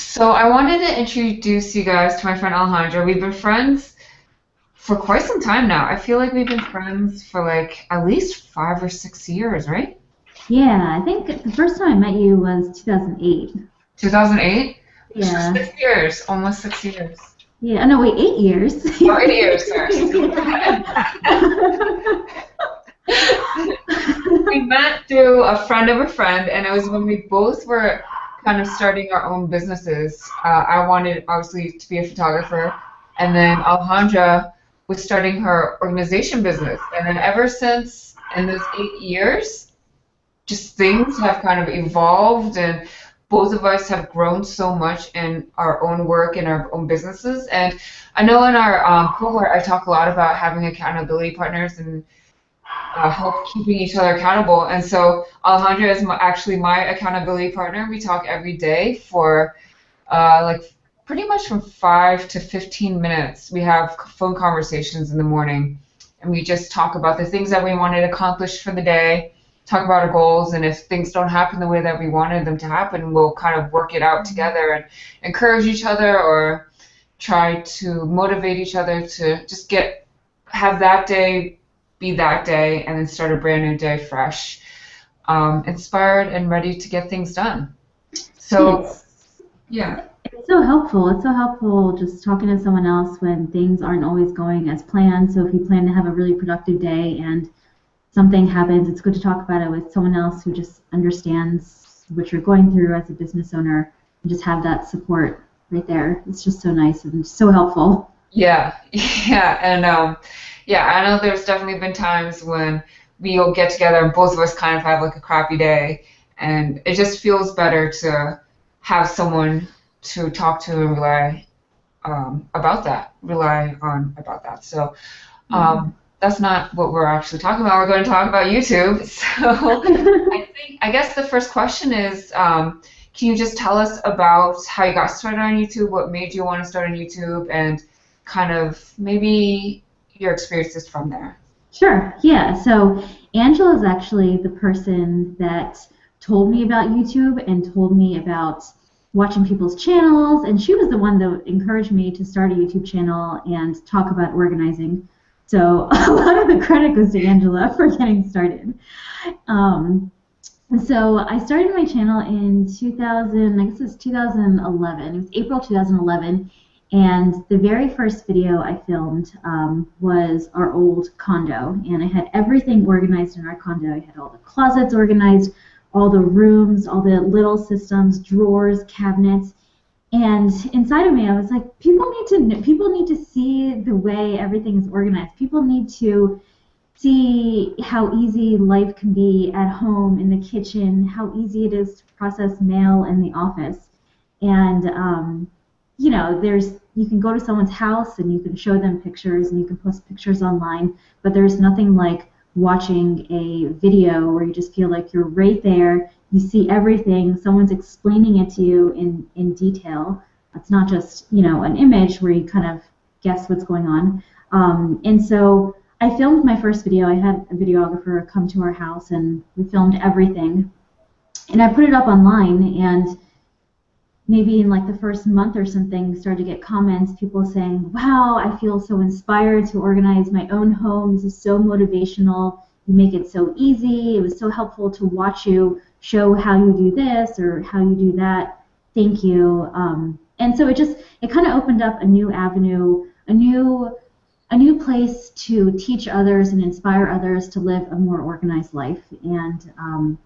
So I wanted to introduce you guys to my friend Alejandra. We've been friends for quite some time now. I feel like we've been friends for like at least 5 or 6 years, right? Yeah, I think the first time I met you was 2008. 2008? So Yeah. 6 years, almost 6 years. Yeah. No, wait, 8 years. Oh, 8 years, sorry. We met through a friend of a friend, and it was when we both were kind of starting our own businesses. I wanted, obviously, to be a photographer, and then Alejandra was starting her organization business. And then ever since, in those 8 years, just things have kind of evolved, and both of us have grown so much in our own work and our own businesses. And I know in our cohort, I talk a lot about having accountability partners and help keeping each other accountable. And so Alejandra is actually my accountability partner. We talk every day for like pretty much from 5 to 15 minutes. We have phone conversations in the morning, and we just talk about the things that we wanted to accomplish for the day, talk about our goals, and if things don't happen the way that we wanted them to happen, we'll kind of work it out together and encourage each other or try to motivate each other to just have that day be that day and then start a brand new day fresh, inspired and ready to get things done. So, It's yeah. it's so helpful. It's so helpful just talking to someone else when things aren't always going as planned. So if you plan to have a really productive day and something happens, it's good to talk about it with someone else who just understands what you're going through as a business owner and just have that support right there. It's just so nice and so helpful. Yeah, yeah, and yeah, I know there's definitely been times when we'll get together and both of us kind of have like a crappy day, and it just feels better to have someone to talk to and rely on about that. So Yeah. that's not what we're actually talking about. We're going to talk about YouTube. So I guess the first question is, can you just tell us about how you got started on YouTube, what made you want to start on YouTube, and kind of maybe your experiences from there? Sure. Yeah. So Angela is actually the person that told me about YouTube and told me about watching people's channels, and she was the one that encouraged me to start a YouTube channel and talk about organizing. So a lot of the credit goes to Angela for getting started. Um, so I started my channel in 2000, I guess it was 2011. It was April 2011, and the very first video I filmed was our old condo, and I had everything organized in our condo. I had all the closets organized, all the rooms, all the little systems, drawers, cabinets, and inside of me, I was like, people need to see the way everything is organized. People need to see how easy life can be at home in the kitchen, how easy it is to process mail in the office. And there's you can go to someone's house and you can show them pictures and you can post pictures online, but there's nothing like watching a video where you just feel like you're right there. You see everything. Someone's explaining it to you in detail. It's not just an image where you kind of guess what's going on. And so I filmed my first video. I had a videographer come to our house and we filmed everything. And I put it up online, and maybe in like the first month or something, started to get comments, people saying, wow, I feel so inspired to organize my own home. This is so motivational. You make it so easy. It was so helpful to watch you show how you do this or how you do that. Thank you. And so it kind of opened up a new avenue, a new place to teach others and inspire others to live a more organized life. And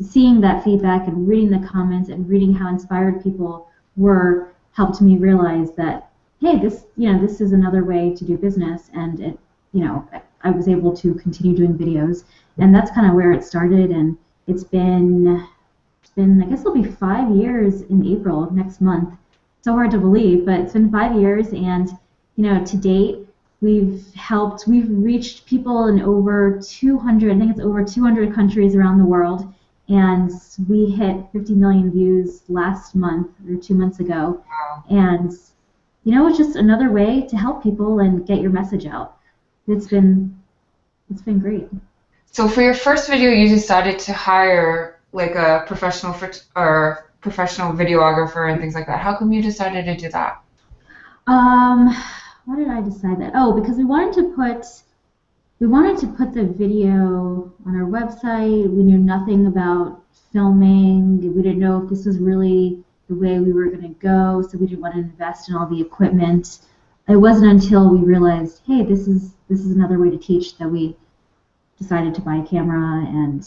seeing that feedback and reading the comments and reading how inspired people were helped me realize that, hey, this is another way to do business. And I was able to continue doing videos, and that's kind of where it started. And it's been I guess it'll be 5 years in April next month. So hard to believe, but it's been 5 years, and to date, we've reached people in over 200, I think it's over 200 countries around the world, and we hit 50 million views last month or 2 months ago. And it's just another way to help people and get your message out. It's been great. So for your first video, you decided to hire like a professional or professional videographer and things like that. How come you decided to do that? Um, why did I decide that? Oh, because we wanted to put the video on our website. We knew nothing about filming. We didn't know if this was really the way we were going to go, so we didn't want to invest in all the equipment. It wasn't until we realized, hey, this is another way to teach, that we decided to buy a camera and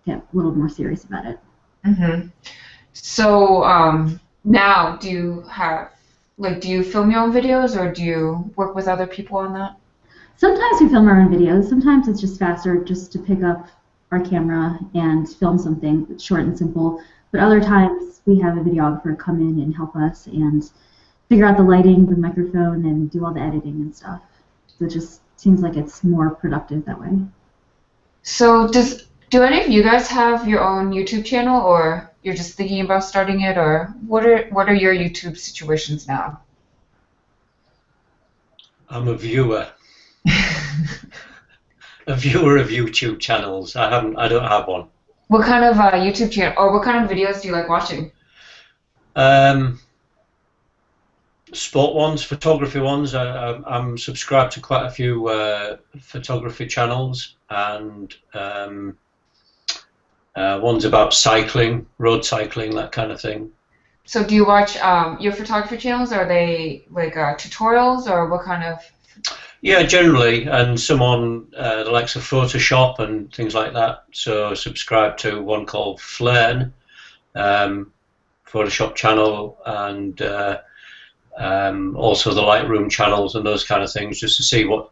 get a little more serious about it. Mm-hmm. So now, do you film your own videos, or do you work with other people on that? Sometimes we film our own videos. Sometimes it's just faster just to pick up our camera and film something that's short and simple. But other times we have a videographer come in and help us and figure out the lighting, the microphone, and do all the editing and stuff. So it just seems like it's more productive that way. So do any of you guys have your own YouTube channel, or you're just thinking about starting it, or what are your YouTube situations now? I'm a viewer. A viewer of YouTube channels. I don't have one. What kind of YouTube channel, or what kind of videos do you like watching? Sport ones, photography ones. I'm subscribed to quite a few photography channels, and ones about cycling, road cycling, that kind of thing. So do you watch your photography channels? Are they like tutorials, or what kind of? Yeah, generally, and some on the likes of Photoshop and things like that. So subscribe to one called Flern, Photoshop channel, and also the Lightroom channels and those kind of things, just to see what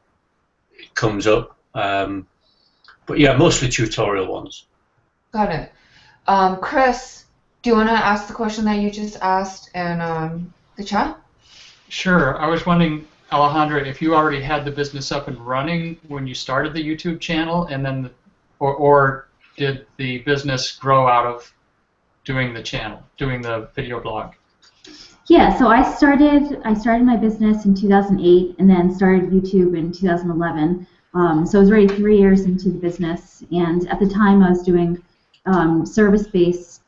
comes up. But yeah, mostly tutorial ones. Got it. Chris, do you want to ask the question that you just asked in the chat? Sure. I was wondering, Alejandra, if you already had the business up and running when you started the YouTube channel, and then, or did the business grow out of doing the channel, doing the video blog? Yeah, so I started my business in 2008 and then started YouTube in 2011. So I was already 3 years into the business, and at the time I was doing service-based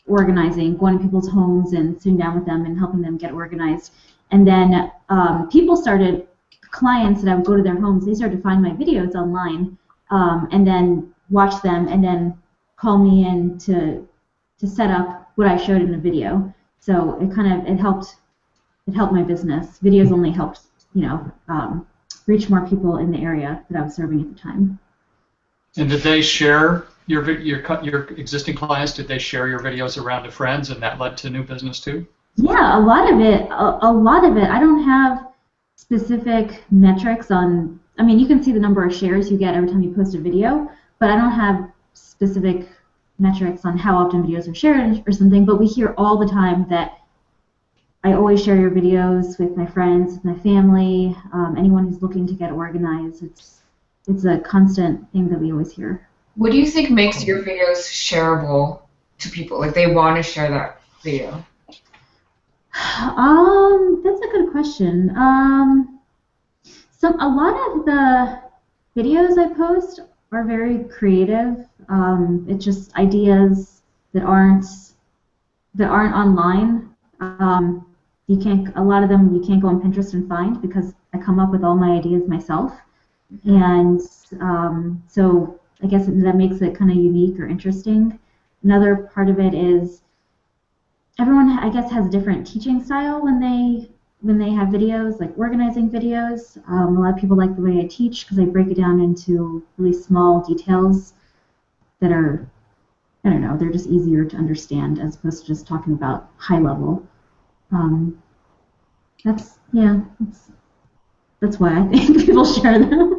organizing, going to people's homes and sitting down with them and helping them get organized. And then clients that I would go to their homes, they started to find my videos online and then watch them and then call me in to set up what I showed in the video. So it helped my business. Videos only helped, reach more people in the area that I was serving at the time. And did they share your existing clients? Did they share your videos around to friends, and that led to new business too? Yeah, a lot of it. I don't have specific metrics on. I mean, you can see the number of shares you get every time you post a video, but I don't have specific metrics on how often videos are shared or something. But we hear all the time that I always share your videos with my friends, with my family, anyone who's looking to get organized. It's a constant thing that we always hear. What do you think makes your videos shareable to people? Like they want to share that video? That's a good question. A lot of the videos I post are very creative. It's just ideas that aren't online. A lot of them you can't go on Pinterest and find, because I come up with all my ideas myself, and so I guess that makes it kind of unique or interesting. Another part of it is everyone, I guess, has a different teaching style when they have videos, like organizing videos. A lot of people like the way I teach because I break it down into really small details that are, I don't know, they're just easier to understand as opposed to just talking about high level. That's why I think people share them.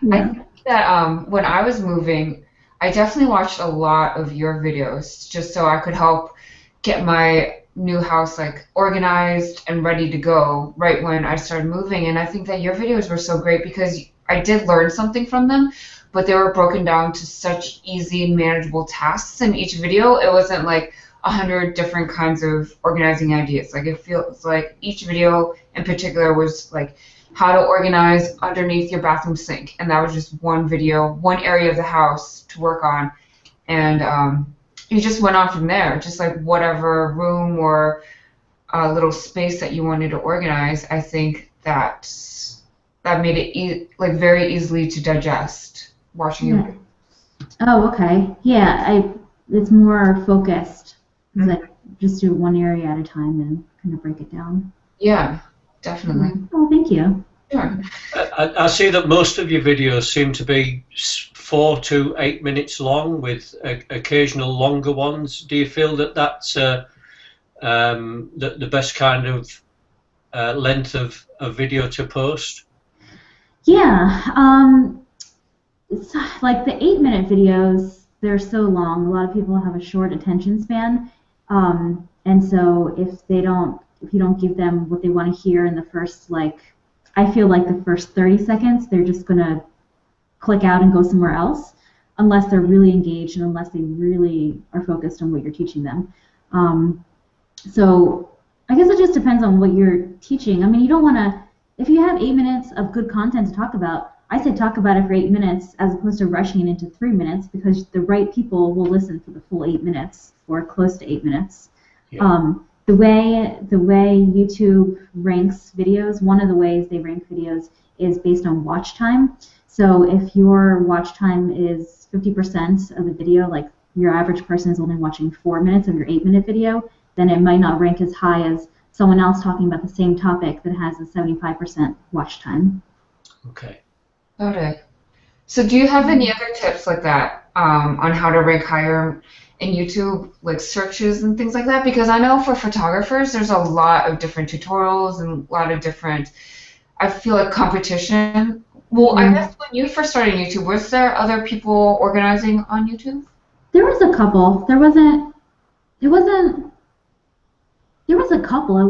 Yeah. I think that when I was moving, I definitely watched a lot of your videos just so I could help get my new house like organized and ready to go right when I started moving. And I think that your videos were so great because I did learn something from them, but they were broken down to such easy and manageable tasks in each video. It wasn't like 100 different kinds of organizing ideas. Like it feels like each video in particular was like how to organize underneath your bathroom sink, and that was just one video, one area of the house to work on. And you just went on from there, just like whatever room or little space that you wanted to organize. I think that made it like very easily to digest watching Yeah. you. Oh, okay. Yeah, it's more focused. It's like just do one area at a time and kind of break it down. Yeah, definitely. Oh, thank you. Sure. I see that most of your videos seem to be 4 to 8 minutes long, with occasional longer ones. Do you feel that that's the best kind of length of video to post? Yeah, it's like the 8-minute videos, they're so long. A lot of people have a short attention span, and so if you don't give them what they want to hear in the first, like, I feel like the first 30 seconds, they're just gonna click out and go somewhere else, unless they're really engaged and unless they really are focused on what you're teaching them. So I guess it just depends on what you're teaching. I mean, you don't want to, if you have 8 minutes of good content to talk about, I say talk about it for 8 minutes as opposed to rushing it into 3 minutes, because the right people will listen for the full 8 minutes or close to 8 minutes. Yeah. The way YouTube ranks videos, one of the ways they rank videos is based on watch time. So if your watch time is 50% of the video, like your average person is only watching 4 minutes of your 8-minute video, then it might not rank as high as someone else talking about the same topic that has a 75% watch time. Okay. Okay. So do you have any other tips like that on how to rank higher in YouTube, like searches and things like that? Because I know for photographers, there's a lot of different tutorials and a lot of different, I feel like, competition. Well, I guess when you first started YouTube, was there other people organizing on YouTube? There was a couple. There was a couple. It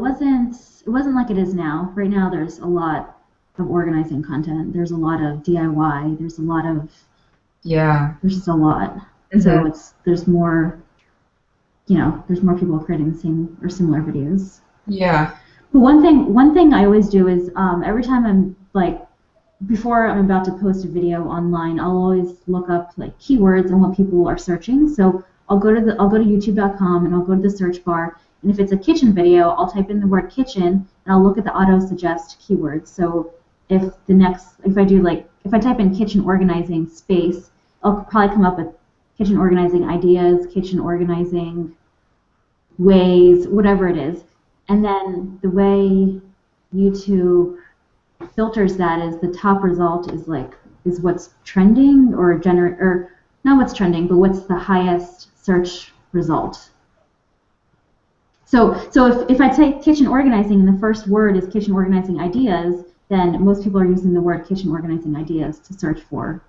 wasn't like it is now. Right now there's a lot of organizing content. There's a lot of DIY. There's just a lot. So there's more, there's more people creating the same or similar videos. Yeah. But one thing I always do is every time I'm like, before I'm about to post a video online, I'll always look up like keywords and what people are searching. So I'll go to youtube.com and I'll go to the search bar, and if it's a kitchen video, I'll type in the word kitchen and I'll look at the auto suggest keywords. So if I type in kitchen organizing space, I'll probably come up with kitchen organizing ideas, kitchen organizing ways, whatever it is. And then the way YouTube filters that is the top result is what's trending, or not what's trending, but what's the highest search result. So if I take kitchen organizing and the first word is kitchen organizing ideas, then most people are using the word kitchen organizing ideas to search for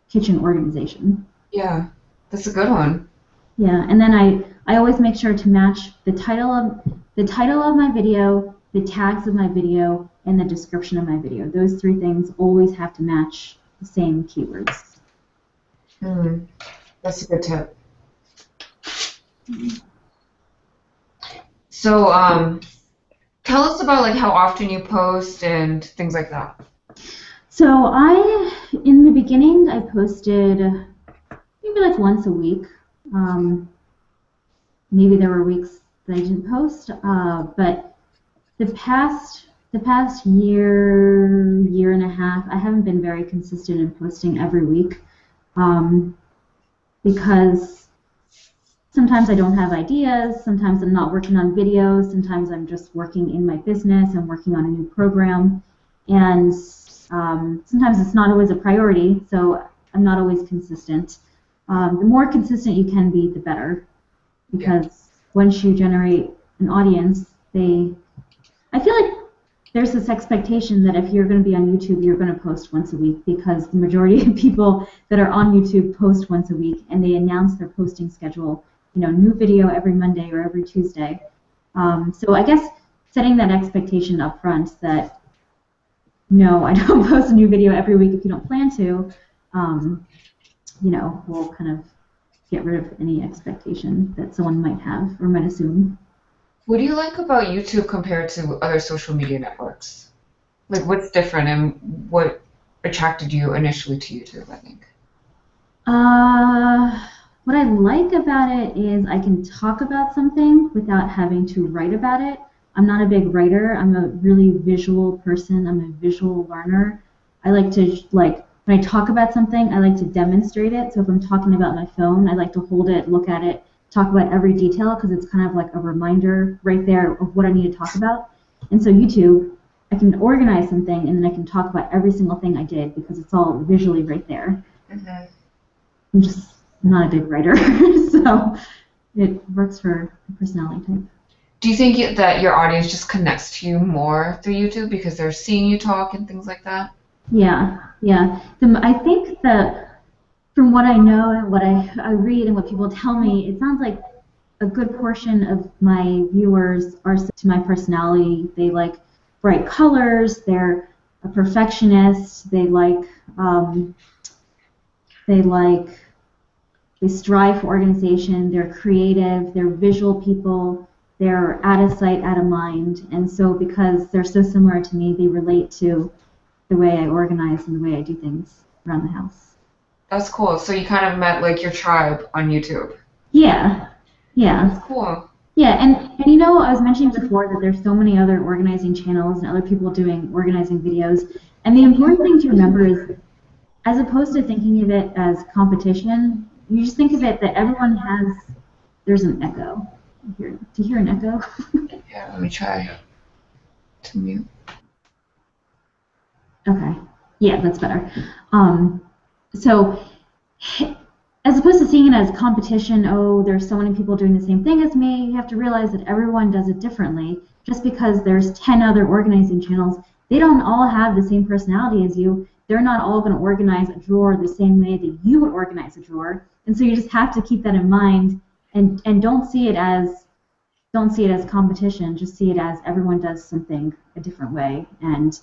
kitchen organization. Yeah, that's a good one. Yeah, and then I always make sure to match the title of my video, the tags of my video, and the description of my video. Those three things always have to match the same keywords. That's a good tip. So, tell us about like how often you post and things like that. So in the beginning, I posted maybe like once a week. Maybe there were weeks that I didn't post, but the past year and a half, I haven't been very consistent in posting every week, because sometimes I don't have ideas, sometimes I'm not working on videos, sometimes I'm just working in my business, I'm working on a new program, and sometimes it's not always a priority, so I'm not always consistent. The more consistent you can be, the better, because once you generate an audience, I feel like there's this expectation that if you're going to be on YouTube, you're going to post once a week, because the majority of people that are on YouTube post once a week, and they announce their posting schedule, new video every Monday or every Tuesday. So I guess setting that expectation up front that, no, I don't post a new video every week if you don't plan to, will kind of get rid of any expectation that someone might have or might assume. What do you like about YouTube compared to other social media networks? Like, what's different and what attracted you initially to YouTube, I think? What I like about it is I can talk about something without having to write about it. I'm not a big writer. I'm a really visual person. I'm a visual learner. I like to, like, when I talk about something, I like to demonstrate it. So if I'm talking about my phone, I like to hold it, look at it, talk about every detail, because it's kind of like a reminder right there of what I need to talk about. And so YouTube, I can organize something, and then I can talk about every single thing I did because it's all visually right there. Mm-hmm. I'm just not a big writer, so it works for the personality type. Do you think that your audience just connects to you more through YouTube because they're seeing you talk and things like that? Yeah. I think that from what I know and what I read and what people tell me, it sounds like a good portion of my viewers are to my personality. They like bright colors. They're a perfectionist. They strive for organization. They're creative. They're visual people. They're out of sight, out of mind. And so because they're so similar to me, they relate to the way I organize and the way I do things around the house. That's cool. So you kind of met like your tribe on YouTube. Yeah. That's cool. Yeah, and you know, I was mentioning before that there's so many other organizing channels and other people doing organizing videos. And the important thing to remember is, as opposed to thinking of it as competition, you just think of it that everyone has, there's an echo. Do you hear an echo? Yeah, let me try to mute. Okay. Yeah, that's better. So, as opposed to seeing it as competition, oh, there's so many people doing the same thing as me, you have to realize that everyone does it differently. Just because there's 10 other organizing channels, they don't all have the same personality as you. They're not all going to organize a drawer the same way that you would organize a drawer. And so you just have to keep that in mind and don't see it as competition. Just see it as everyone does something a different way. And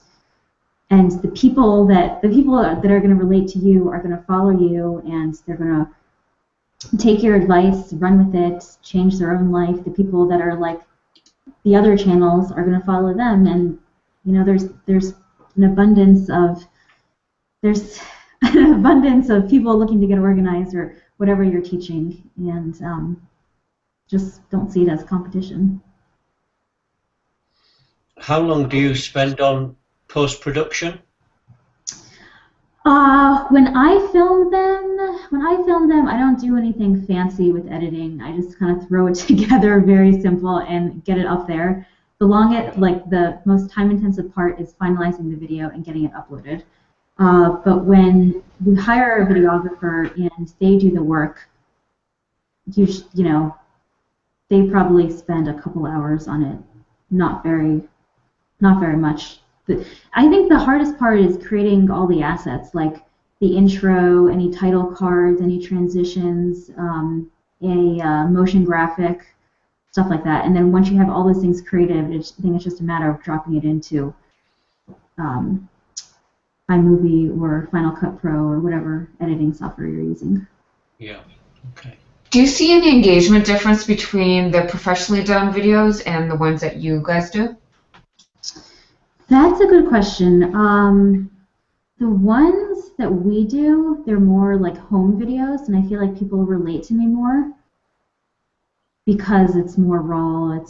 the people that are going to relate to you are going to follow you, and they're going to take your advice, run with it, change their own life. The people that are like the other channels are going to follow them, and you know there's an abundance of people looking to get organized or whatever you're teaching, and just don't see it as competition. How long do you spend on post-production? When I film them, I don't do anything fancy with editing. I just kind of throw it together, very simple, and get it up there. The most time-intensive part is finalizing the video and getting it uploaded. But when we hire a videographer and they do the work, you know, they probably spend a couple hours on it. Not very much. I think the hardest part is creating all the assets, like the intro, any title cards, any transitions, a motion graphic, stuff like that. And then once you have all those things created, I think it's just a matter of dropping it into iMovie or Final Cut Pro or whatever editing software you're using. Yeah. Okay. Do you see any engagement difference between the professionally done videos and the ones that you guys do? That's a good question. The ones that we do, they're more like home videos, and I feel like people relate to me more because it's more raw. It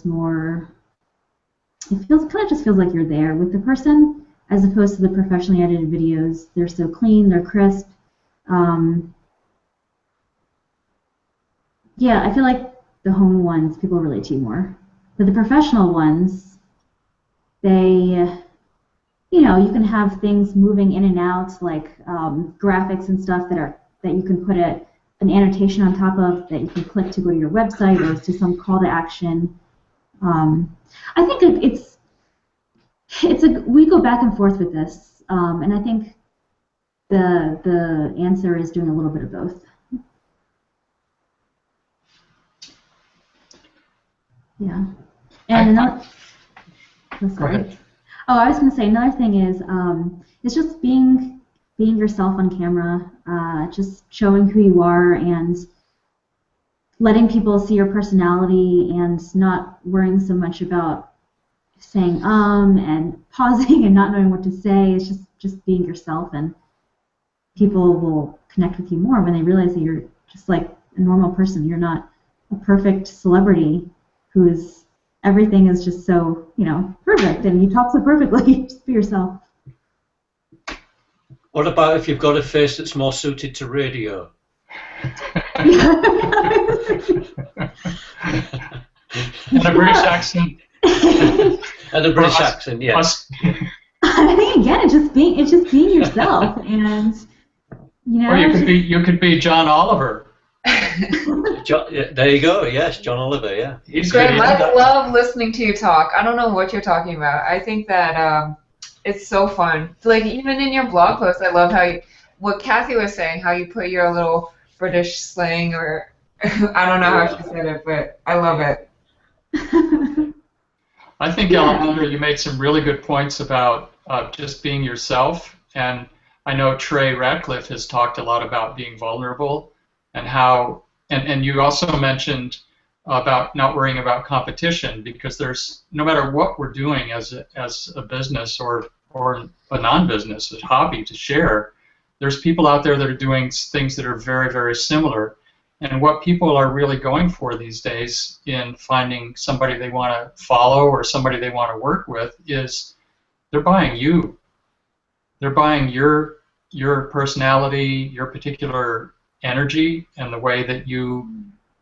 just feels like you're there with the person, as opposed to the professionally edited videos. They're so clean, they're crisp. Yeah, I feel like the home ones, people relate to you more. But the professional ones, you know, you can have things moving in and out, like graphics and stuff that you can put an annotation on top of that you can click to go to your website or to some call to action. I think we go back and forth with this, and I think the answer is doing a little bit of both. Yeah, and Go ahead. Oh, I was going to say another thing is it's just being yourself on camera, just showing who you are and letting people see your personality and not worrying so much about saying and pausing and not knowing what to say. It's just being yourself, and people will connect with you more when they realize that you're just like a normal person. You're not a perfect celebrity whose everything is just so, perfect, and you talk so perfectly. Just be yourself. What about if you've got a face that's more suited to radio? And a British accent. And a British accent, yeah. I think again, it's just being yourself, and Or you could be John Oliver. There you go. Yes, John Oliver. Yeah. He's good. I love listening to you talk. I don't know what you're talking about. I think that it's so fun. Like even in your blog post, I love how what Kathy was saying, how you put your little British slang, or I don't know how she said it, but I love it. I think, Alejandra, you made some really good points about just being yourself, and I know Trey Ratcliffe has talked a lot about being vulnerable, and how, and you also mentioned about not worrying about competition, because there's, no matter what we're doing as a business or a non-business, a hobby to share, there's people out there that are doing things that are very, very similar. And what people are really going for these days in finding somebody they want to follow or somebody they want to work with is they're buying you. They're buying your personality, your particular energy, and the way that you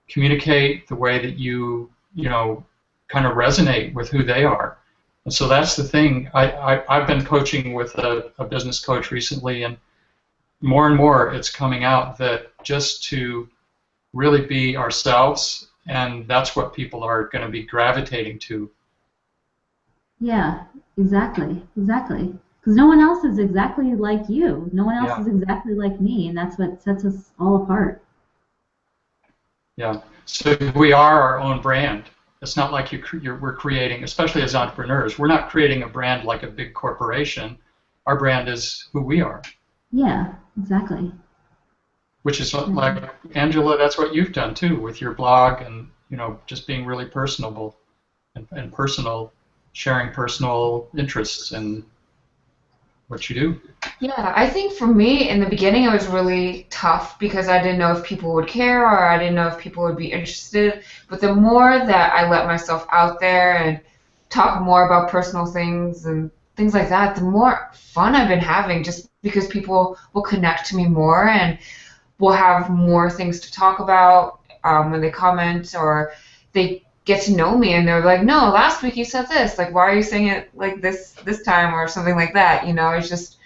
communicate, the way that you kind of resonate with who they are. And so that's the thing. I've been coaching with a business coach recently, and more it's coming out that just to really be ourselves, and that's what people are going to be gravitating to. Yeah, exactly. Because no one else is exactly like you. No one else is exactly like me, and that's what sets us all apart. Yeah. So we are our own brand. It's not like we're creating, especially as entrepreneurs, we're not creating a brand like a big corporation. Our brand is who we are. Yeah, exactly. Which is like, Angela, that's what you've done too with your blog, and just being really personable and personal, sharing personal interests and what you do. Yeah, I think for me in the beginning it was really tough because I didn't know if people would care or I didn't know if people would be interested. But the more that I let myself out there and talk more about personal things and things like that, the more fun I've been having, just because people will connect to me more and we'll have more things to talk about when they comment, or they get to know me and they're like, no, last week you said this, like, why are you saying it like this time, or something like that. It's just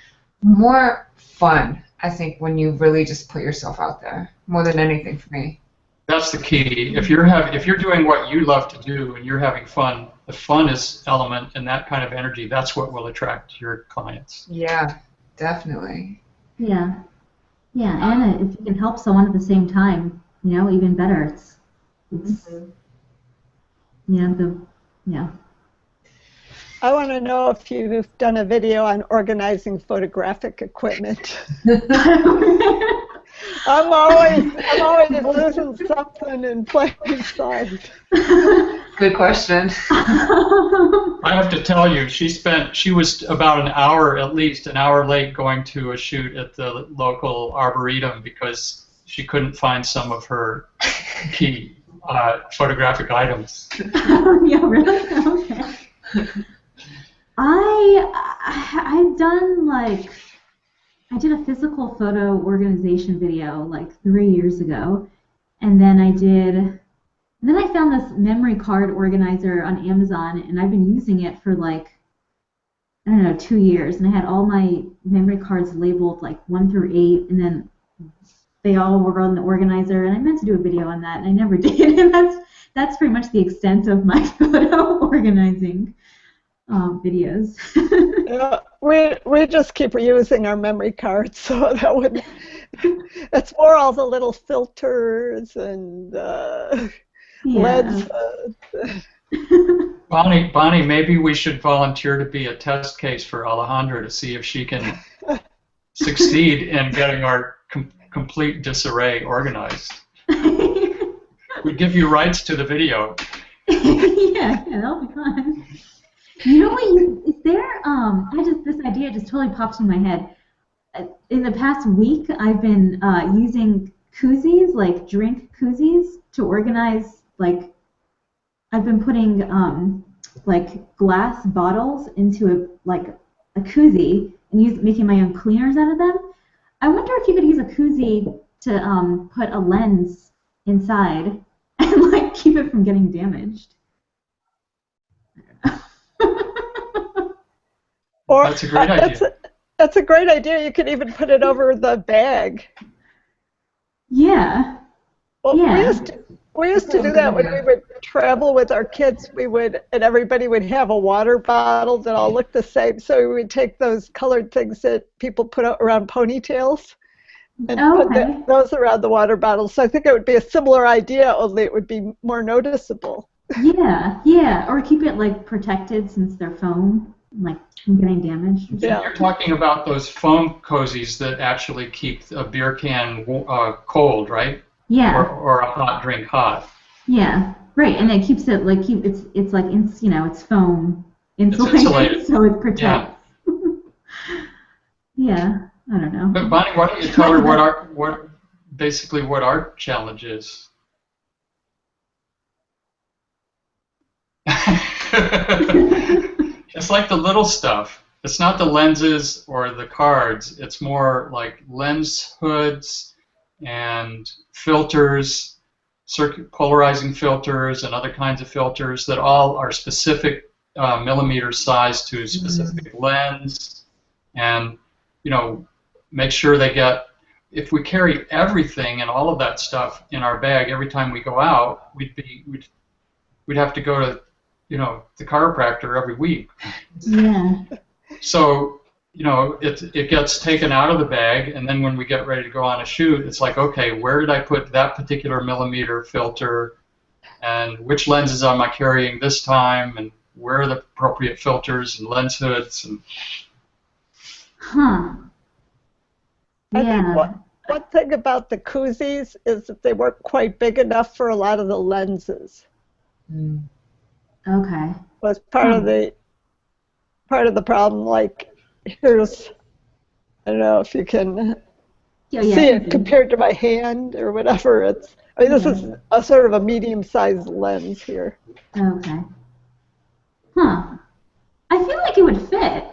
more fun, I think, when you really just put yourself out there, more than anything for me. That's the key. If you're doing what you love to do and you're having fun, the fun is element, and that kind of energy, that's what will attract your clients. Yeah, definitely. Yeah, and if you can help someone at the same time, even better. It's yeah. I want to know if you've done a video on organizing photographic equipment. I'm always losing something in plain sight. Good question. I have to tell you, she was about at least an hour late going to a shoot at the local arboretum because she couldn't find some of her key photographic items. Yeah, really? Okay. I've done I did a physical photo organization video 3 years ago, and then I found this memory card organizer on Amazon, and I've been using it for 2 years, and I had all my memory cards labeled 1 through 8, and then they all were on the organizer, and I meant to do a video on that, and I never did, and that's pretty much the extent of my photo organizing videos. Yeah, we just keep reusing our memory cards, so that would. It's more all the little filters and LEDs. Bonnie, maybe we should volunteer to be a test case for Alejandra to see if she can succeed in getting our complete disarray organized. We give you rights to the video. Yeah, that'll be fun. Is there? This idea just totally popped in my head. In the past week, I've been using koozies, like drink koozies, to organize. Like I've been putting like glass bottles into a koozie and making my own cleaners out of them. I wonder if you could use a koozie to put a lens inside and like keep it from getting damaged. Or That's a great idea. That's a great idea. You could even put it over the bag. Yeah. Well, Yeah. we used to do that when we would travel with our kids. And everybody would have a water bottle that all looked the same. So we would take those colored things that people put around ponytails and put those around the water bottles. So I think it would be a similar idea, only it would be more noticeable. Yeah, yeah. Or keep it like protected since they're foam, like from getting damaged. Yeah. You're talking about those foam cozies that actually keep a beer can cold, right? Yeah. Or a hot drink hot. Yeah. Right, and it keeps it like it's like it's foam insulated, insulated. so it protects. Yeah. I don't know. But Bonnie, why don't you tell her what our challenge is? It's like the little stuff. It's not the lenses or the cards. It's more like lens hoods and filters, polarizing filters and other kinds of filters that all are specific millimeter size to a specific lens. And, make sure they get, if we carry everything and all of that stuff in our bag every time we go out, we'd have to go to, the chiropractor every week. Yeah. So, it gets taken out of the bag, and then when we get ready to go on a shoot, it's like, okay, where did I put that particular millimeter filter, and which lenses am I carrying this time, and where are the appropriate filters and lens hoods, and Huh. I Yeah. think one thing about the koozies is that they weren't quite big enough for a lot of the lenses. Okay. Was part of the problem. Like, here's, I don't know if you can Yeah, see it compared to my hand or whatever. This is a sort of a medium-sized lens here. Okay. Huh. I feel like it would fit.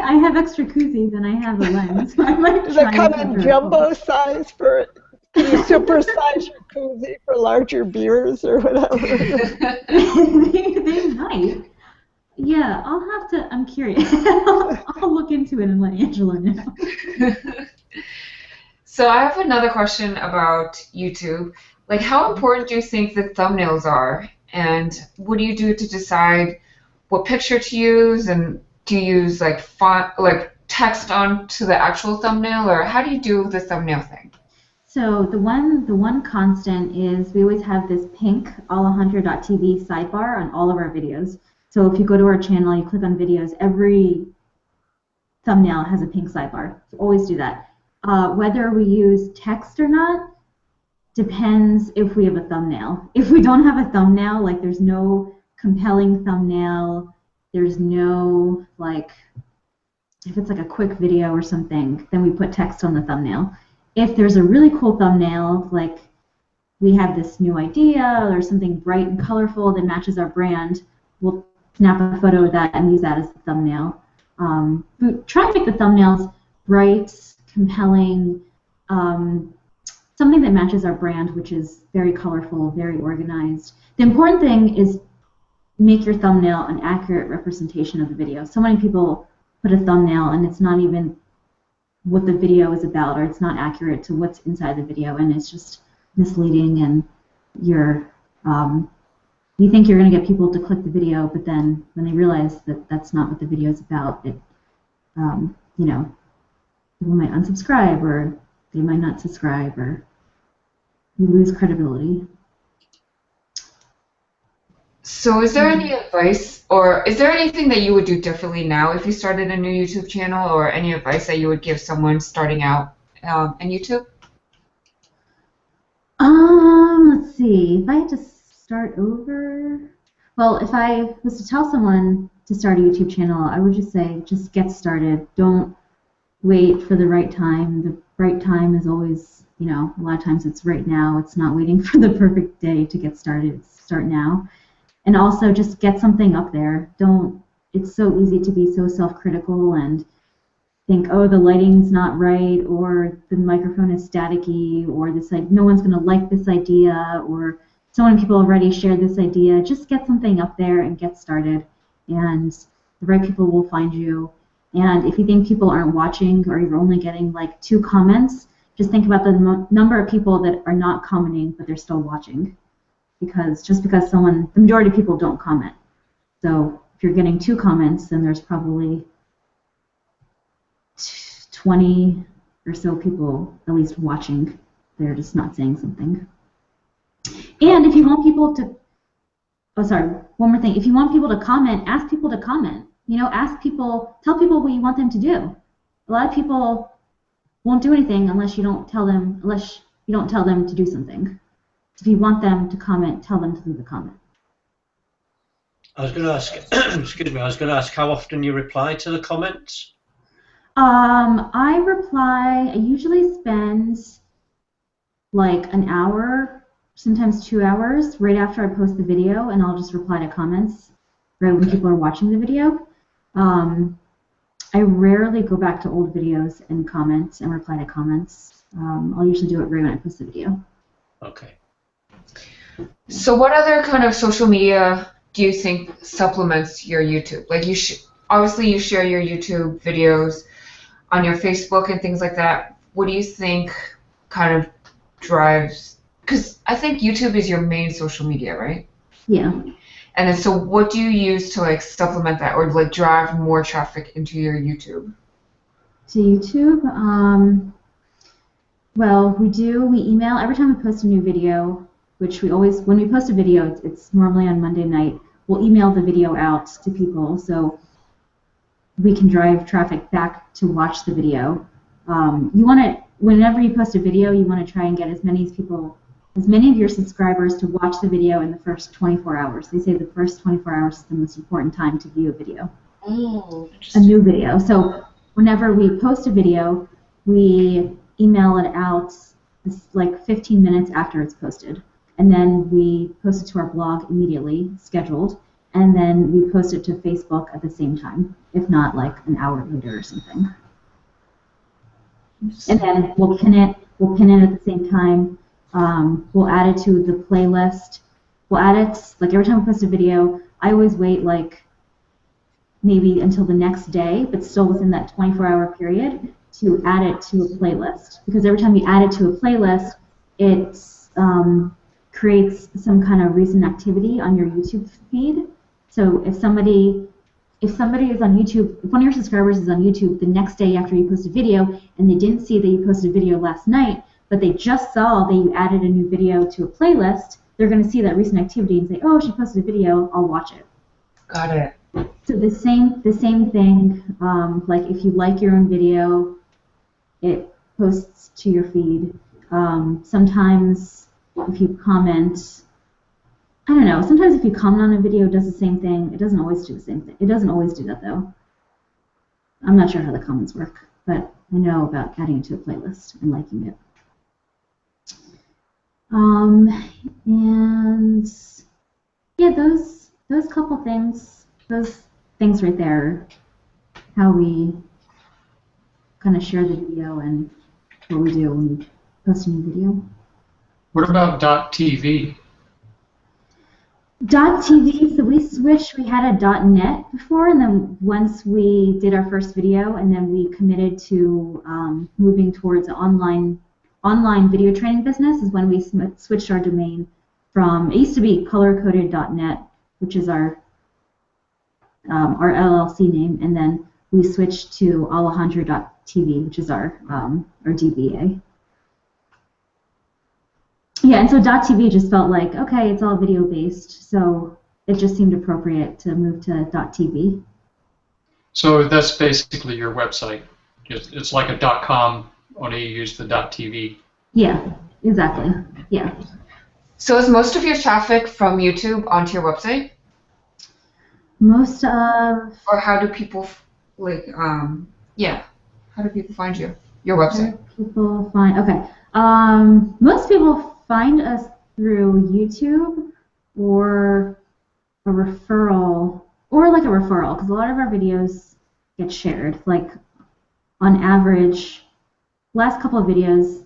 I have extra koozies and I have a lens. So I might Does try it come and in figure it out. jumbo size can you supersize your koozie for larger beers or whatever? they might. Yeah, I'm curious. I'll look into it and let Angela know. So I have another question about YouTube. Like, how important do you think the thumbnails are? And what do you do to decide what picture to use? And do you use like font, like text onto the actual thumbnail, or how do you do the thumbnail thing? So the one constant is we always have this pink Alejandra.tv sidebar on all of our videos. So if you go to our channel, you click on videos, every thumbnail has a pink sidebar. So always do that. Whether we use text or not depends if we have a thumbnail. If we don't have a thumbnail, like there's no compelling thumbnail, there's no like, if it's like a quick video or something, then we put text on the thumbnail. If there's a really cool thumbnail, like we have this new idea or something bright and colorful that matches our brand, we'll snap a photo of that and use that as the thumbnail. We try to make the thumbnails bright, compelling, something that matches our brand, which is very colorful, very organized. The important thing is make your thumbnail an accurate representation of the video. So many people put a thumbnail and it's not even what the video is about, or it's not accurate to what's inside the video, and it's just misleading, and you think you're going to get people to click the video, but then when they realize that that's not what the video is about, people might unsubscribe, or they might not subscribe, or you lose credibility. So is there any advice, or is there anything that you would do differently now if you started a new YouTube channel, or any advice that you would give someone starting out in YouTube? Let's see. If I had to start over, well, if I was to tell someone to start a YouTube channel, I would just say, just get started. Don't wait for the right time. right time is always, you know, a lot of times it's right now. It's not waiting for the perfect day to get started. It's start now. And also just get something up there. Don't, it's so easy to be so self-critical and think, oh, the lighting's not right, or the microphone is staticky, or this, like, no one's going to like this idea, or so many people already shared this idea. Just get something up there and get started, and the right people will find you. And if you think people aren't watching, or you're only getting like 2 comments, just think about the number of people that are not commenting, but they're still watching. Because just because the majority of people don't comment. So if you're getting 2 comments, then there's probably 20 or so people at least watching. They're just not saying something. And if you want people to, oh sorry, one more thing. If you want people to comment, ask people to comment. You know, ask people, tell people what you want them to do. A lot of people won't do anything unless you don't tell them to do something. If you want them to comment, tell them to do the comment. I was going to ask, excuse me, I was going to ask how often you reply to the comments? I usually spend like an hour, sometimes 2 hours, right after I post the video, and I'll just reply to comments right when people are watching the video. I rarely go back to old videos and comment and reply to comments. I'll usually do it right when I post the video. Okay. So what other kind of social media do you think supplements your YouTube? Like obviously you share your YouTube videos on your Facebook and things like that. What do you think kind of drives, because I think YouTube is your main social media, right? Yeah. And then so what do you use to like supplement that or like drive more traffic into your YouTube? To YouTube, well, we email every time we post a new video, which we always, when we post a video, it's normally on Monday night, we'll email the video out to people so we can drive traffic back to watch the video. Whenever you post a video, you want to try and get as many of your subscribers to watch the video in the first 24 hours. They say the first 24 hours is the most important time to view a video. Oh, a new video. So whenever we post a video, we email it out like 15 minutes after it's posted. And then we post it to our blog immediately, scheduled, and then we post it to Facebook at the same time, if not like an hour later or something. And then we'll pin it at the same time. We'll add it to the playlist. We'll add it, like every time we post a video, I always wait like maybe until the next day, but still within that 24-hour period, to add it to a playlist. Because every time you add it to a playlist, it creates some kind of recent activity on your YouTube feed. So if somebody is on YouTube, if one of your subscribers is on YouTube the next day after you post a video and they didn't see that you posted a video last night, but they just saw that you added a new video to a playlist, they're going to see that recent activity and say, oh, she posted a video, I'll watch it. Got it. So the same thing, like if you like your own video, it posts to your feed. Sometimes if you comment, I don't know, sometimes if you comment on a video, it does the same thing. It doesn't always do the same thing. It doesn't always do that, though. I'm not sure how the comments work, but I know about adding it to a playlist and liking it. And yeah, those couple things, those things right there are how we kind of share the video and what we do when we post a new video. What about .tv? .tv, so we switched, we had a .net before, and then once we did our first video, and then we committed to moving towards an online video training business is when we switched our domain from, it used to be colorcoded.net, which is our LLC name, and then we switched to alejandra.tv, which is our DBA. Yeah, and so .tv just felt like, okay, it's all video based, so it just seemed appropriate to move to .tv. So that's basically your website. It's like a .com, only you use the .tv. Yeah, exactly. Yeah. So is most of your traffic from YouTube onto your website? Most of... Or how do people, like, how do people find you? your website? People find, okay. Most people find us through YouTube or a referral, because a lot of our videos get shared. Like, on average, last couple of videos,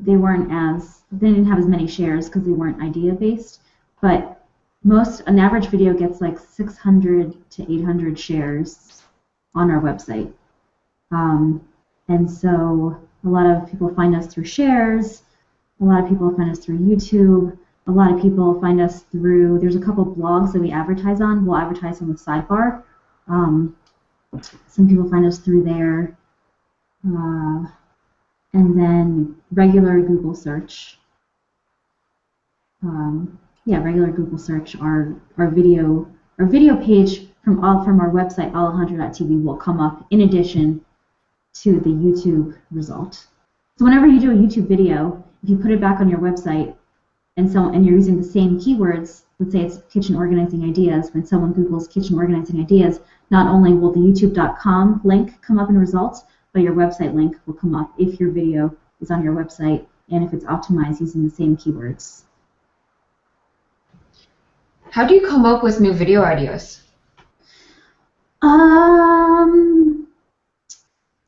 they didn't have as many shares because they weren't idea based, but an average video gets like 600 to 800 shares on our website. And so a lot of people find us through shares, a lot of people find us through YouTube, a lot of people find us through, there's a couple blogs that we advertise on. We'll advertise on the sidebar. Some people find us through there. And then regular Google search. Regular Google search. Our video page from our website, alejandra.tv, will come up in addition to the YouTube result. So whenever you do a YouTube video, if you put it back on your website and you're using the same keywords, let's say it's kitchen organizing ideas, when someone Googles kitchen organizing ideas, not only will the youtube.com link come up in results, but your website link will come up if your video is on your website and if it's optimized using the same keywords. How do you come up with new video ideas?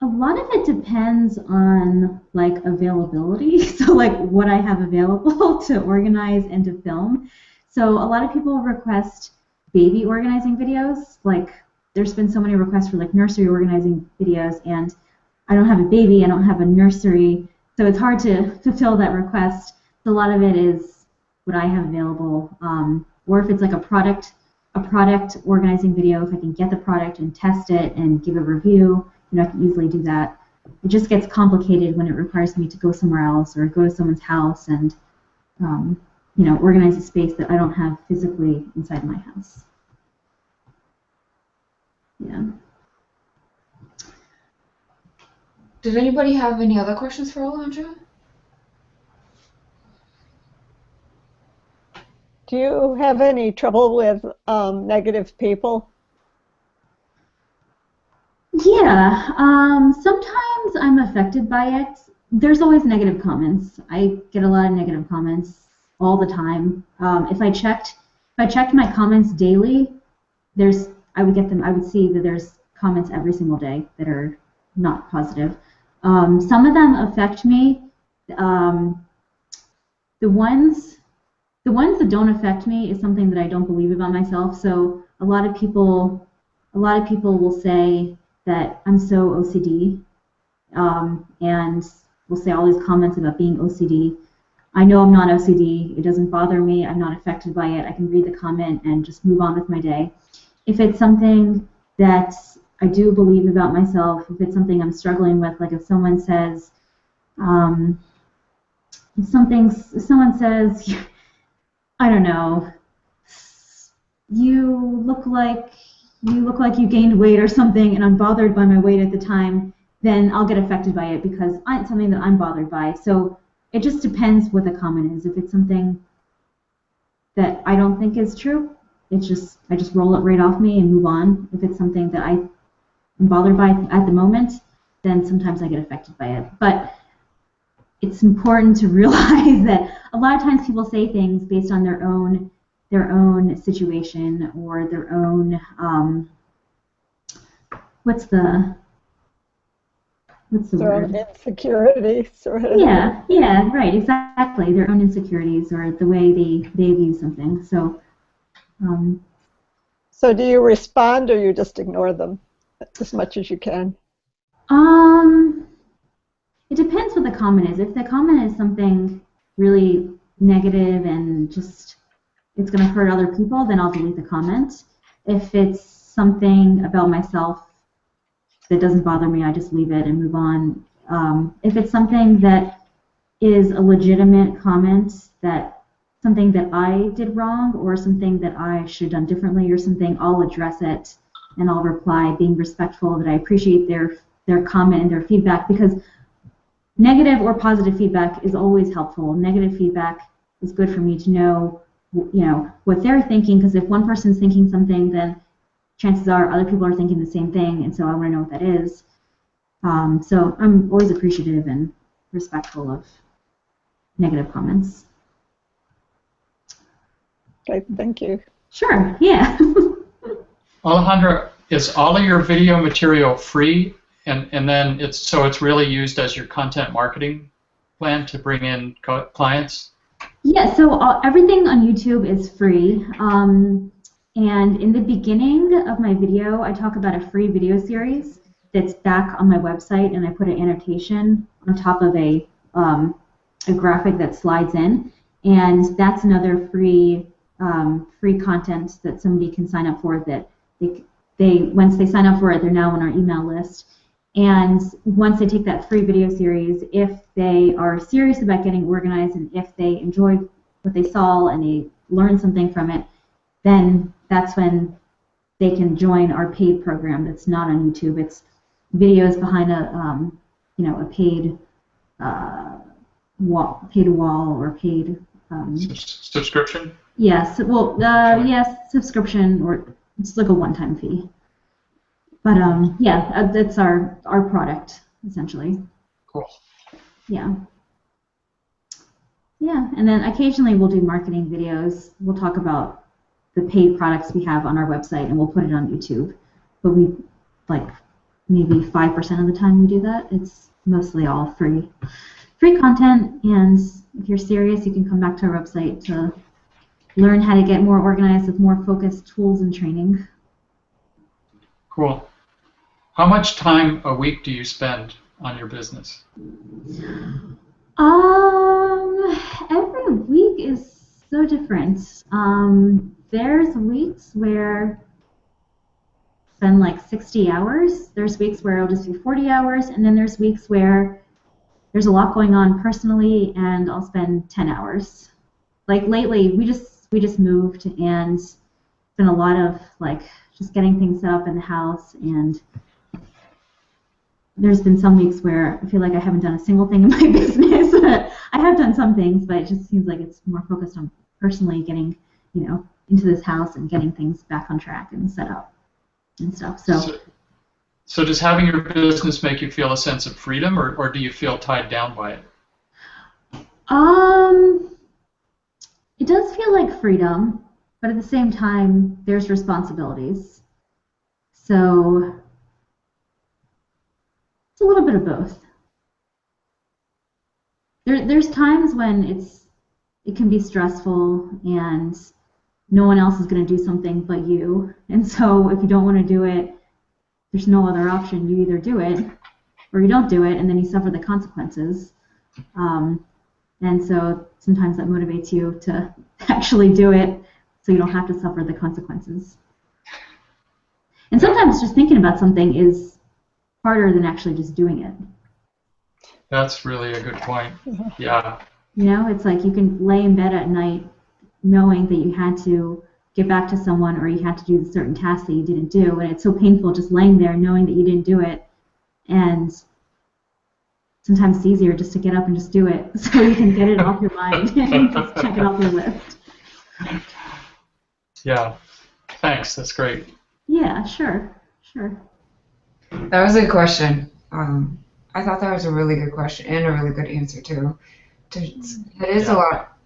A lot of it depends on like availability. So like what I have available to organize and to film. So a lot of people request baby organizing videos. Like there's been so many requests for like nursery organizing videos, and I don't have a baby, I don't have a nursery, so it's hard to fulfill that request. So a lot of it is what I have available, or if it's like a product organizing video, if I can get the product and test it and give a review, I can easily do that. It just gets complicated when it requires me to go somewhere else or go to someone's house and organize a space that I don't have physically inside my house. Yeah. Did anybody have any other questions for Alejandra? Do you have any trouble with negative people? Yeah, sometimes I'm affected by it. There's always negative comments. I get a lot of negative comments all the time. If I checked my comments daily, I would see that there's comments every single day that are not positive. Some of them affect me. The ones that don't affect me is something that I don't believe about myself. So a lot of people will say that I'm so OCD, and will say all these comments about being OCD. I know I'm not OCD. It doesn't bother me. I'm not affected by it. I can read the comment and just move on with my day. If it's something that I do believe about myself, if it's something I'm struggling with, like if someone says, if someone says, I don't know, you look like you gained weight or something, and I'm bothered by my weight at the time, then I'll get affected by it because it's something that I'm bothered by. So it just depends what the comment is. If it's something that I don't think is true, I just roll it right off me and move on. If it's something that I'm bothered by at the moment, then sometimes I get affected by it. But it's important to realize that a lot of times people say things based on their own situation or their own what's the their word? Own insecurities. Yeah, right, exactly. Their own insecurities or the way they view something. So. So do you respond or you just ignore them as much as you can? It depends what the comment is. If the comment is something really negative and just it's going to hurt other people, then I'll delete the comment. If it's something about myself that doesn't bother me, I just leave it and move on. If it's something that is a legitimate comment, something that I did wrong or something that I should have done differently or something, I'll address it and I'll reply being respectful that I appreciate their comment and their feedback, because negative or positive feedback is always helpful. Negative feedback is good for me to know, what they're thinking, because if one person's thinking something, then chances are other people are thinking the same thing, and so I want to know what that is. So I'm always appreciative and respectful of negative comments. Okay, thank you. Sure, yeah. Alejandra, is all of your video material free, and then it's really used as your content marketing plan to bring in clients? Yeah, so everything on YouTube is free. And in the beginning of my video, I talk about a free video series that's back on my website, and I put an annotation on top of a graphic that slides in, and that's another free content that somebody can sign up for. That they once they sign up for it, they're now on our email list. And once they take that free video series, if they are serious about getting organized and if they enjoyed what they saw and they learned something from it, then that's when they can join our paid program that's not on YouTube. It's videos behind a paid wall or paid subscription. Yes, well, yes, subscription, or it's like a one-time fee. But yeah, that's our product essentially. Cool. Yeah. Yeah, and then occasionally we'll do marketing videos. We'll talk about the paid products we have on our website, and we'll put it on YouTube. But we, like, maybe 5% of the time we do that. It's mostly all free content, and if you're serious, you can come back to our website to learn how to get more organized with more focused tools and training. Cool. How much time a week do you spend on your business? Every week is so different. There's weeks where I spend like 60 hours. There's weeks where it'll just be 40 hours, and then there's weeks where there's a lot going on personally, and I'll spend 10 hours. Like lately, we just moved, and it's been a lot of like just getting things set up in the house, and there's been some weeks where I feel like I haven't done a single thing in my business. I have done some things, but it just seems like it's more focused on personally getting, into this house and getting things back on track and set up and stuff. So does having your business make you feel a sense of freedom, or do you feel tied down by it? It does feel like freedom, but at the same time, there's responsibilities. So it's a little bit of both. There's times when it can be stressful and no one else is going to do something but you. And so if you don't want to do it, there's no other option. You either do it or you don't do it, and then you suffer the consequences. And so sometimes that motivates you to actually do it so you don't have to suffer the consequences. And sometimes just thinking about something is harder than actually just doing it. That's really a good point. Yeah. It's like you can lay in bed at night knowing that you had to get back to someone or you had to do a certain task that you didn't do, and it's so painful just laying there knowing that you didn't do it. And sometimes it's easier just to get up and just do it so you can get it off your mind and just check it off your list. Yeah. Thanks. That's great. Yeah, sure. That was a good question. I thought that was a really good question and a really good answer too. It is a lot,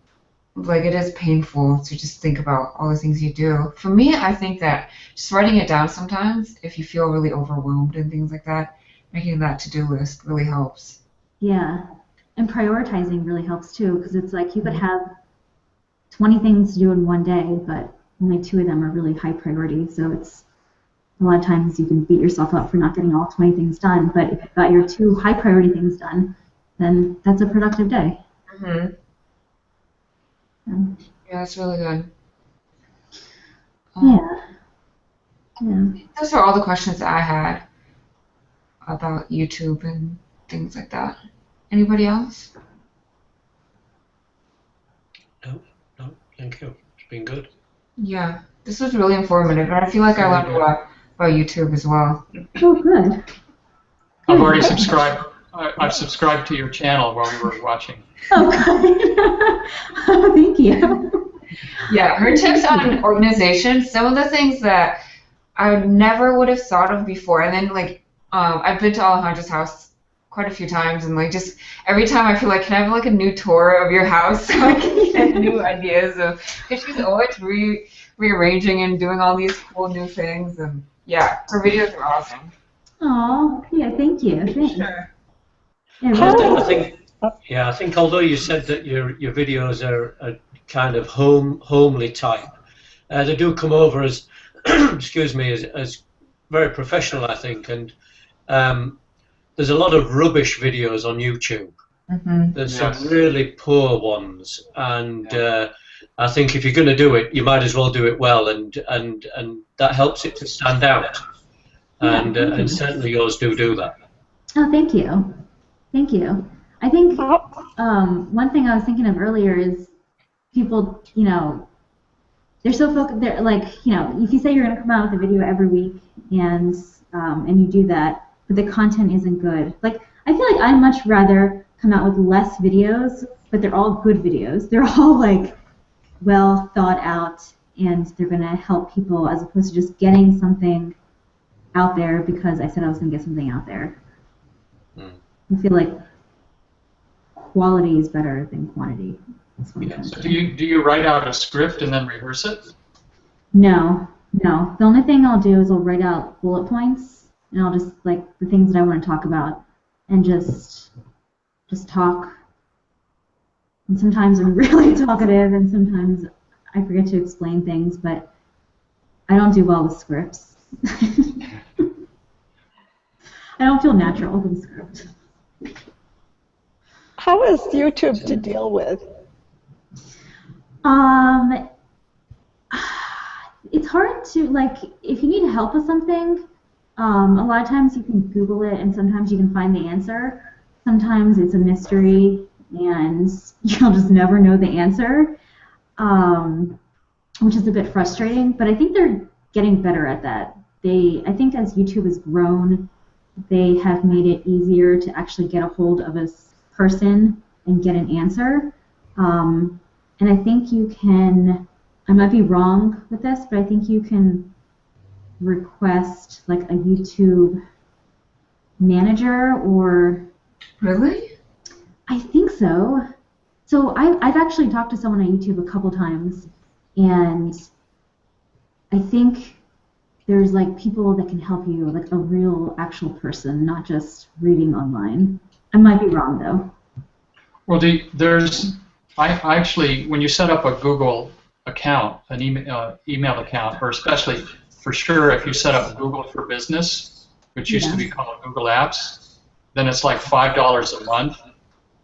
like it is painful to just think about all the things you do. For me, I think that just writing it down sometimes, if you feel really overwhelmed and things like that, making that to-do list really helps. Yeah, and prioritizing really helps too, because it's like you could have 20 things to do in one day, but only 2 of them are really high priority, so it's a lot of times you can beat yourself up for not getting all 20 things done, but if you've got your 2 high priority things done, then that's a productive day. Mm-hmm. Yeah, that's really good. Yeah. Those are all the questions that I had about YouTube and things like that. Anybody else? No, thank you. It's been good. Yeah, this was really informative, and I feel like I learned a lot about YouTube as well. Oh, good. I've already subscribed. I've subscribed to your channel while we were watching. Oh, good. Thank you. Yeah, her tips on organization, some of the things that I never would have thought of before, and then like I've been to Alejandra's house quite a few times, and like just every time I feel like, can I have like a new tour of your house so I can get new ideas of, because she's always rearranging and doing all these cool new things, and yeah, her videos are awesome. Oh, yeah, thank you. Thanks. Sure. Yeah, I think although you said that your videos are kind of homely type, they do come over as excuse me, as very professional, I think, and there's a lot of rubbish videos on YouTube. Mm-hmm. There's some really poor ones, and I think if you're going to do it, you might as well do it well, and that helps it to stand out. And certainly yours do that. Oh, thank you. Thank you. I think one thing I was thinking of earlier is people, you know, they're so focused. They're like, you know, if you say you're going to come out with a video every week and you do that, but the content isn't good. Like, I feel like I'd much rather come out with less videos, but they're all good videos. They're all like well thought out, and they're going to help people, as opposed to just getting something out there because I said I was going to get something out there. I feel like quality is better than quantity. So do you write out a script and then rehearse it? No. The only thing I'll do is I'll write out bullet points, and I'll just, like, the things that I want to talk about, and just talk. And sometimes I'm really talkative, and sometimes I forget to explain things, but I don't do well with scripts. I don't feel natural with a script. How is YouTube to deal with? It's hard to, like, if you need help with something, a lot of times you can Google it, and sometimes you can find the answer. Sometimes it's a mystery, and you'll just never know the answer, which is a bit frustrating, but I think they're getting better at that. I think as YouTube has grown, they have made it easier to actually get a hold of a person and get an answer. And I think you can, I might be wrong with this, but I think you can request like a YouTube manager or... Really? I think so. So I've actually talked to someone on YouTube a couple times, and I think there's like people that can help you, like a real actual person, not just reading online. I might be wrong though. Well, I actually, when you set up a Google account, an email account, or especially for sure if you set up Google for Business, which used to be called Google Apps, then it's like $5 a month,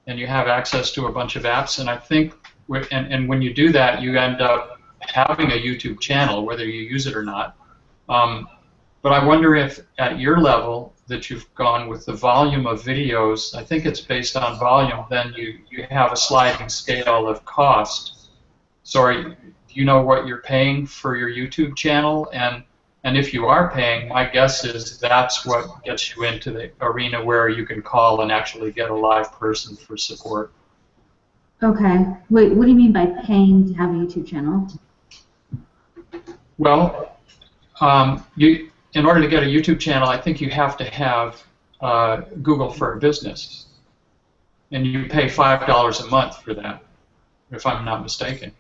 and you have access to a bunch of apps. And I think, and when you do that, you end up having a YouTube channel, whether you use it or not. But I wonder if at your level that you've gone with the volume of videos, I think it's based on volume, then you have a sliding scale of cost. So do you know what you're paying for your YouTube channel? And if you are paying, my guess is that's what gets you into the arena where you can call and actually get a live person for support. Okay. Wait, what do you mean by paying to have a YouTube channel? Well, in order to get a YouTube channel, I think you have to have Google for Business, and you pay $5 a month for that, if I'm not mistaken.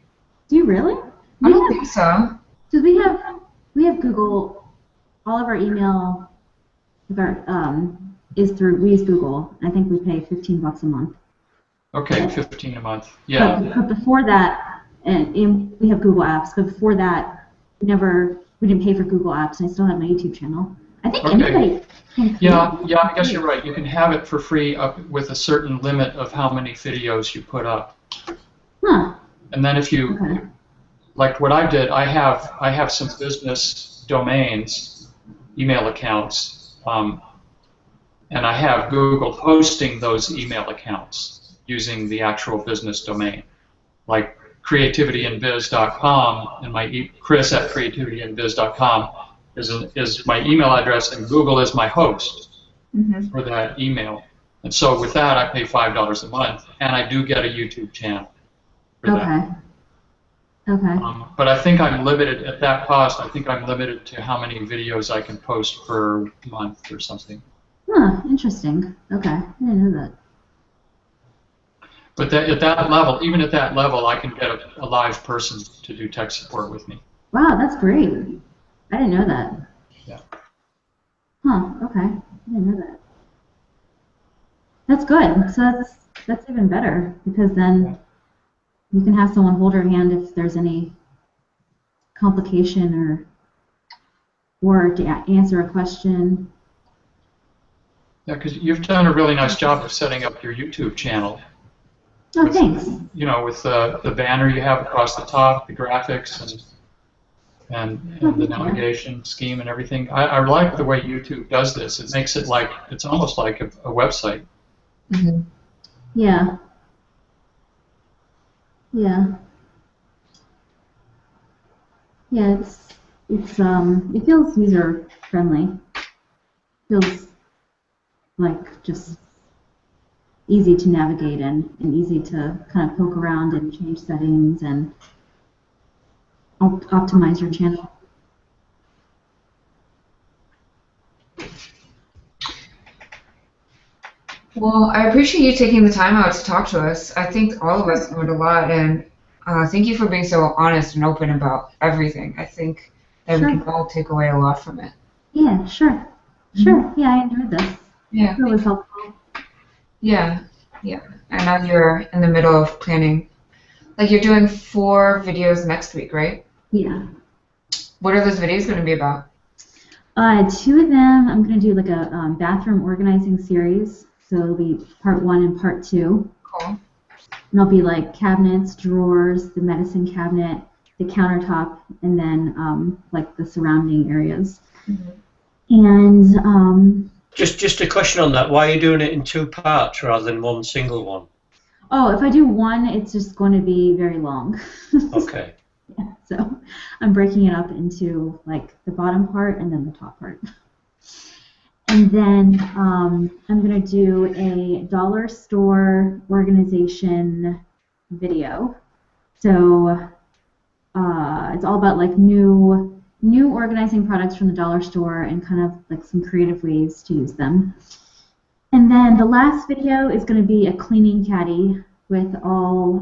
Do you really? I don't think so. So we have Google. All of our email is through. We use Google. I think we pay $15 a month. Okay, 15 a month. Yeah. But before that, and we have Google Apps. But before that, we didn't pay for Google Apps, and I still have my YouTube channel. I think anybody can pay. Yeah, I guess you're right. You can have it for free up with a certain limit of how many videos you put up. Huh. And then if you, like what I did, I have some business domains, email accounts, and I have Google hosting those email accounts using the actual business domain, like creativityinbiz.com, and Chris at creativityinbiz.com is my email address, and Google is my host for that email. And so with that, I pay $5 a month, and I do get a YouTube channel for that. Okay. But I think I'm limited at that cost. I think I'm limited to how many videos I can post per month or something. Huh, interesting. Okay, I didn't know that. But at that level, even at that level, I can get a live person to do tech support with me. Wow, that's great. I didn't know that. Yeah. Huh, okay. I didn't know that. That's good. So that's even better because then you can have someone hold your hand if there's any complication or to answer a question. Yeah, because you've done a really nice job of setting up your YouTube channel. Oh, thanks. You know, with the banner you have across the top, the graphics, and the navigation scheme and everything. I like the way YouTube does this. It makes it like, it's almost like a website. Mm-hmm. Yeah. Yeah. Yeah, it feels user friendly. Feels like just easy to navigate and easy to kind of poke around and change settings and optimize your channel. Well, I appreciate you taking the time out to talk to us. I think all of us learned a lot, and thank you for being so honest and open about everything. I think that we can all take away a lot from it. Yeah, sure. Sure. Yeah, I enjoyed this. Yeah. It was helpful. Yeah. Yeah. And now you're in the middle of planning. Like you're doing 4 videos next week, right? Yeah. What are those videos going to be about? 2 of them, I'm going to do like a bathroom organizing series. So it'll be part 1 and part 2. Cool. And it'll be like cabinets, drawers, the medicine cabinet, the countertop, and then like the surrounding areas. Mm-hmm. And just a question on that. Why are you doing it in 2 parts rather than one single one? oh, if I do one, it's just going to be very long. Okay. Yeah, so I'm breaking it up into like the bottom part and then the top part. And then I'm going to do a dollar store organization video. So it's all about like new organizing products from the dollar store and kind of like some creative ways to use them. And then the last video is going to be a cleaning caddy with all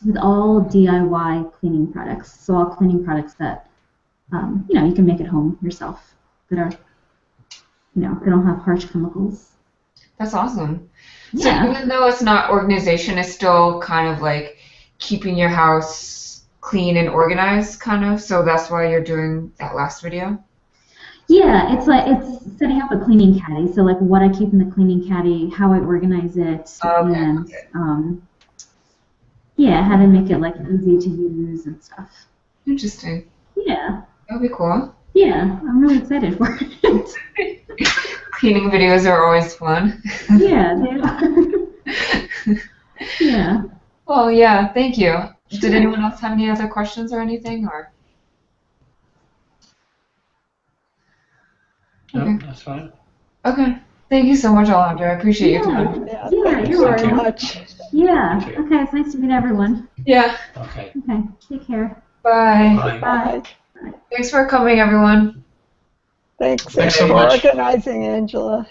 DIY cleaning products. So all cleaning products that you know, you can make at home yourself that are, you know, they don't have harsh chemicals. That's awesome. Yeah. So even though it's not organization, it's still kind of like keeping your house clean and organized, kind of. So that's why you're doing that last video? Yeah, it's setting up a cleaning caddy. So like what I keep in the cleaning caddy, how I organize it, and yeah, how to make it like easy to use and stuff. Interesting. Yeah. That would be cool. Yeah, I'm really excited for it. Cleaning videos are always fun. Yeah, they are. Yeah. Well, yeah, thank you. Sure. Did anyone else have any other questions or anything? Or? No, that's fine. Okay. Thank you so much, Alondra. I appreciate your time. Yeah, Yeah, thank you you're very welcome. much. Yeah. Thank you. Okay, it's nice to meet everyone. Yeah. Okay. Okay, take care. Bye. Bye. Bye. Bye. Thanks for coming, everyone. Thanks Thanks so for much. organizing, Angela.